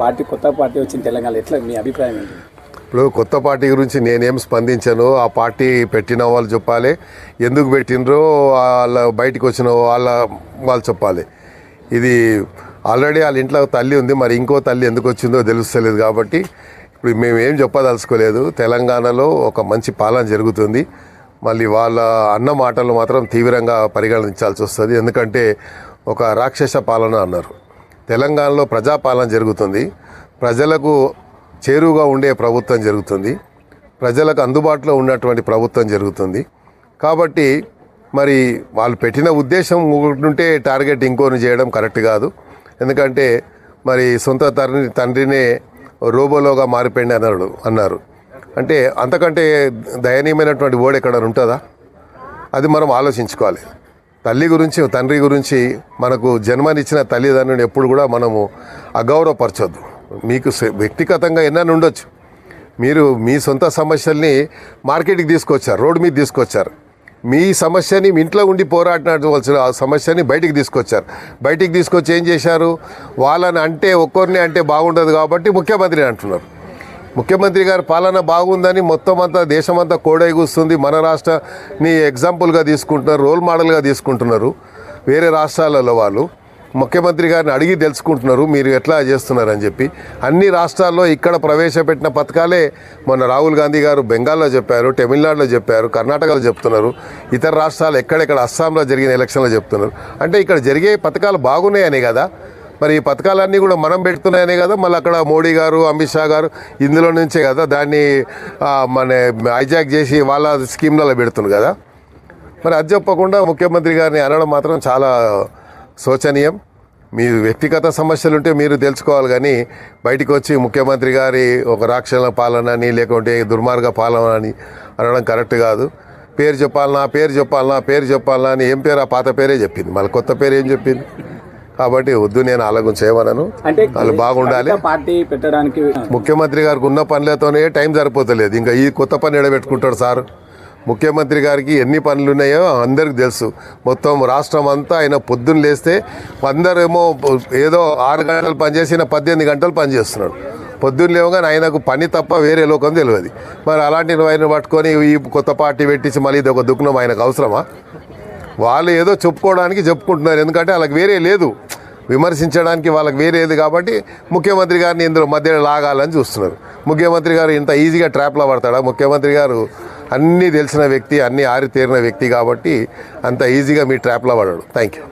Party కొత్త party వచ్చిన తెలంగాణలో ఎట్లా మీ అభిప్రాయం ఏంటి? ఇప్పుడు కొత్త పార్టీ గురించి నేనేం స్పందించాను. ఆ పార్టీ పెట్టిన వాళ్ళు చెప్పాలి, ఎందుకు పెట్టినరో వాళ్ళ బయటకు వచ్చిన వాళ్ళు చెప్పాలి. ఇది ఆల్రెడీ వాళ్ళ ఇంట్లో తల్లి ఉంది, మరి ఇంకో తల్లి ఎందుకు వచ్చిందో తెలుస్తలేదు. కాబట్టి ఇప్పుడు మేము ఏం చెప్పదలుచుకోలేదు. తెలంగాణలో ఒక మంచి పాలన జరుగుతుంది. మళ్ళీ వాళ్ళ అన్న మాటలు మాత్రం తీవ్రంగా పరిగణించాల్సి వస్తుంది. ఎందుకంటే ఒక రాక్షస పాలన అన్నారు. తెలంగాణలో ప్రజాపాలన జరుగుతుంది. ప్రజలకు చేరువుగా ఉండే ప్రభుత్వం జరుగుతుంది. ప్రజలకు అందుబాటులో ఉన్నటువంటి ప్రభుత్వం జరుగుతుంది. కాబట్టి మరి వాళ్ళు పెట్టిన ఉద్దేశం ఉంటే టార్గెట్ ఇంకోని చేయడం కరెక్ట్ కాదు. ఎందుకంటే మరి సొంత తండ్రినే రోబోలోగా మారిపోయింది అన్నారు. అంటే అంతకంటే దయనీయమైనటువంటి ఓడి ఎక్కడ ఉంటుందా? అది మనం ఆలోచించుకోవాలి. తల్లి గురించి, తండ్రి గురించి, మనకు జన్మనిచ్చిన తల్లిదండ్రులను ఎప్పుడు కూడా మనము అగౌరవపరచొద్దు. మీకు వ్యక్తిగతంగా ఎన్నైనా ఉండొచ్చు. మీరు మీ సొంత సమస్యల్ని మార్కెట్కి తీసుకొచ్చారు, రోడ్డు మీద తీసుకొచ్చారు. మీ సమస్యని మీ ఇంట్లో ఉండి పోరాటవలసిన ఆ సమస్యని బయటికి తీసుకొచ్చారు. బయటికి తీసుకొచ్చి ఏం చేశారు? వాళ్ళని అంటే ఒక్కరిని అంటే బాగుండదు కాబట్టి ముఖ్యమంత్రిని అంటున్నారు. ముఖ్యమంత్రి గారి పాలన బాగుందని మొత్తం అంతా దేశమంతా కోడై కూస్తుంది. మన రాష్ట్రాన్ని ఎగ్జాంపుల్గా తీసుకుంటున్నారు, రోల్ మోడల్గా తీసుకుంటున్నారు. వేరే రాష్ట్రాలలో వాళ్ళు ముఖ్యమంత్రి గారిని అడిగి తెలుసుకుంటున్నారు మీరు ఎట్లా చేస్తున్నారని చెప్పి. అన్ని రాష్ట్రాల్లో ఇక్కడ ప్రవేశపెట్టిన పథకాలే మొన్న రాహుల్ గాంధీ గారు బెంగాల్లో చెప్పారు, తమిళనాడులో చెప్పారు, కర్ణాటకలో చెప్తున్నారు, ఇతర రాష్ట్రాలు ఎక్కడెక్కడ అస్సాంలో జరిగిన ఎలక్షన్లో చెప్తున్నారు. అంటే ఇక్కడ జరిగే పథకాలు బాగున్నాయనే కదా. మరి ఈ పథకాలన్నీ కూడా మనం పెడుతున్నాయనే కదా. మళ్ళీ అక్కడ మోడీ గారు, అమిత్ షా గారు ఇందులో నుంచే కదా దాన్ని మన హైజాక్ చేసి వాళ్ళ స్కీమ్లలో పెడుతున్నారు కదా. మరి అది చెప్పకుండా ముఖ్యమంత్రి గారిని అనడం మాత్రం చాలా శోచనీయం. మీ వ్యక్తిగత సమస్యలుంటే మీరు తెలుసుకోవాలి, కానీ బయటికి వచ్చి ముఖ్యమంత్రి గారి ఒక రాక్షస పాలన అని లేకుంటే దుర్మార్గ పాలన అని అనడం కరెక్ట్ కాదు. పేరు చెప్పాలనా అని ఏం పేరు? ఆ పాత పేరే చెప్పింది, మళ్ళీ కొత్త పేరు ఏం చెప్పింది? కాబట్టి వద్దు, నేను అలాగ చేయమనను. వాళ్ళు బాగుండాలి. పార్టీ పెట్టడానికి ముఖ్యమంత్రి గారికి ఉన్న పనులతోనే టైం సరిపోతలేదు. ఇంకా ఈ కొత్త పని ఎడబెట్టుకుంటాడు సార్. ముఖ్యమంత్రి గారికి ఎన్ని పనులు ఉన్నాయో అందరికి తెలుసు. మొత్తం రాష్ట్రం అంతా ఆయన పొద్దున్న లేస్తే అందరేమో ఏదో 6 గంటలు పనిచేసిన 18 గంటలు పనిచేస్తున్నాడు. పొద్దున్న లేవగానే ఆయనకు పని తప్ప వేరే లోకం తెలియదు. మరి అలాంటి ఆయన పట్టుకొని ఈ కొత్త పార్టీ పెట్టించి మళ్ళీ ఇది ఒక దుఃఖం ఆయనకు అవసరమా? వాళ్ళు ఏదో చెప్పుకోవడానికి చెప్పుకుంటున్నారు, ఎందుకంటే వాళ్ళకి వేరే లేదు, విమర్శించడానికి వాళ్ళకి వేరేది. కాబట్టి ముఖ్యమంత్రి గారిని ఇందులో మధ్యలో లాగాలని చూస్తున్నారు. ముఖ్యమంత్రి గారు ఇంత ఈజీగా ట్రాప్లో పడతాడా? ముఖ్యమంత్రి గారు అన్నీ తెలిసిన వ్యక్తి, అన్నీ ఆరితేరిన వ్యక్తి కాబట్టి అంత ఈజీగా మీ ట్రాప్లో పడాడు. Thank you.